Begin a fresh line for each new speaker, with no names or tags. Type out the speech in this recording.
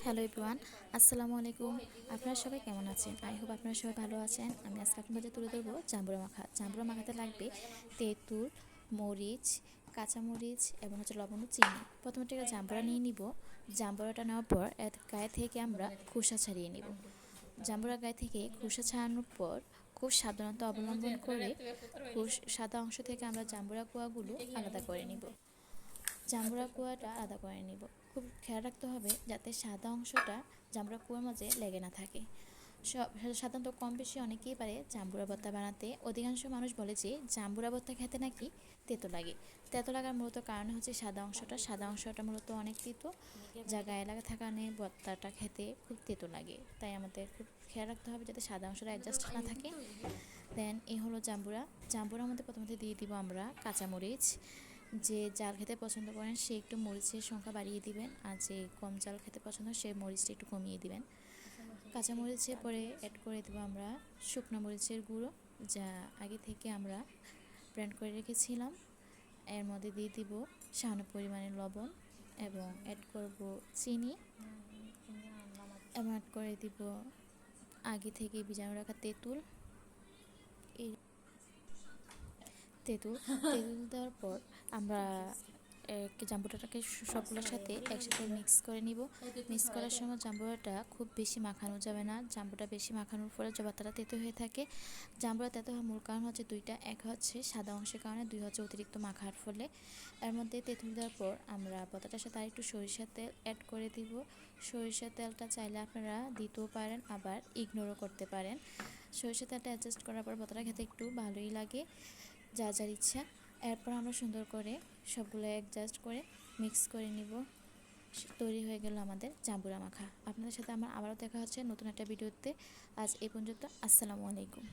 Hello everyone, আসসালামু আলাইকুম। আপনারা সবাই কেমন আছেন? আই হোপ আপনারা সবাই ভালো আছেন। আমি আজকে আপনাদের মাঝে তুলে ধরবো জাম্বুরা মাখা। জাম্বুরা মাখাতে লাগবে তেঁতুল, মরিচ, কাঁচামরিচ এবং লবণ ও চিনি। প্রথমে একটা জাম্বুরা নিয়ে নিব। জাম্বুরাটা নেওয়ার পর এর গায়ে থেকে আমরা খোসা ছাড়িয়ে নিব। জাম্বুরা গায়ে থেকে খোসা ছাড়ানোর পর খুব সাবধানতা অবলম্বন করে সাদা অংশ থেকে আমরা জাম্বুরা কোয়াগুলো আলাদা করে নিব। জাম্বুরা কুয়াটা আলাদা করে নিব। খুব খেয়াল রাখতে হবে যাতে সাদা অংশটা জাম্বুরা কুয়ার মাঝে লেগে না থাকে। সাধারণত কম বেশি অনেকেই পারে জাম্বুরা ভর্তা বানাতে। অধিকাংশ মানুষ বলে যে জাম্বুরা ভর্তা খেতে নাকি তেতো লাগে। তেতো লাগার মূলত কারণ হচ্ছে সাদা অংশটা মূলত অনেক তেতো, যা গায়ে লাগা থাকানে ভর্তাটা খেতে খুব তেতো লাগে। তাই আমাদের খুব খেয়াল রাখতে হবে যাতে সাদা অংশটা অ্যাডজাস্ট না থাকে। দেন এই হলো জাম্বুরা। জাম্বুরার মধ্যে প্রথমে দিয়ে দিব আমরা কাঁচামরিচ। যে জাল খেতে পছন্দ করেন সে একটু মরিচের সংখ্যা বাড়িয়ে দিবেন, আর যে কম জাল খেতে পছন্দ সে মরিচটা একটু কমিয়ে দিবেন। কাঁচামরিচের পরে অ্যাড করে দেবো আমরা শুকনো মরিচের গুঁড়ো, যা আগে থেকে আমরা ব্লেন্ড করে রেখেছিলাম। এর মধ্যে দিয়ে দিব সামান্য পরিমাণে লবণ এবং অ্যাড করব চিনি এবং অ্যাড করে দিব আগে থেকে ভিজানো রাখা তেঁতুল। এই তেঁতুল তেঁতুল দেওয়ার পর আমরা জাম্বুরাটাকে সবগুলোর সাথে একসাথে মিক্স করে নিব। মিক্স করার সময় জাম্বুরাটা খুব বেশি মাখানো যাবে না। জাম্বুরা বেশি মাখানোর ফলে ভর্তাটা তেতো হয়ে থাকে। জাম্বুরা তেতো হওয়ার মূল কারণ হচ্ছে দুইটা, এক হচ্ছে সাদা অংশের কারণে, দুই হচ্ছে অতিরিক্ত মাখার ফলে। এর মধ্যে তেঁতুল দেওয়ার পর আমরা ভর্তাটার সাথে আরেকটু সরিষার তেল অ্যাড করে দিব। সরিষার তেলটা চাইলে আপনারা দিতেও পারেন, আবার ইগনোরও করতে পারেন। সরিষার তেলটা অ্যাডজাস্ট করার পর ভর্তাটা খেতে একটু ভালোই লাগে, যা যার ইচ্ছা। এরপর আমরা সুন্দর করে সবগুলো অ্যাডজাস্ট করে মিক্স করে নিব। তৈরি হয়ে গেল আমাদের জাম্বুরা মাখা। আপনাদের সাথে আমার আবারও দেখা হচ্ছে নতুন একটা ভিডিওতে। আজ এই পর্যন্ত। আসসালামু আলাইকুম।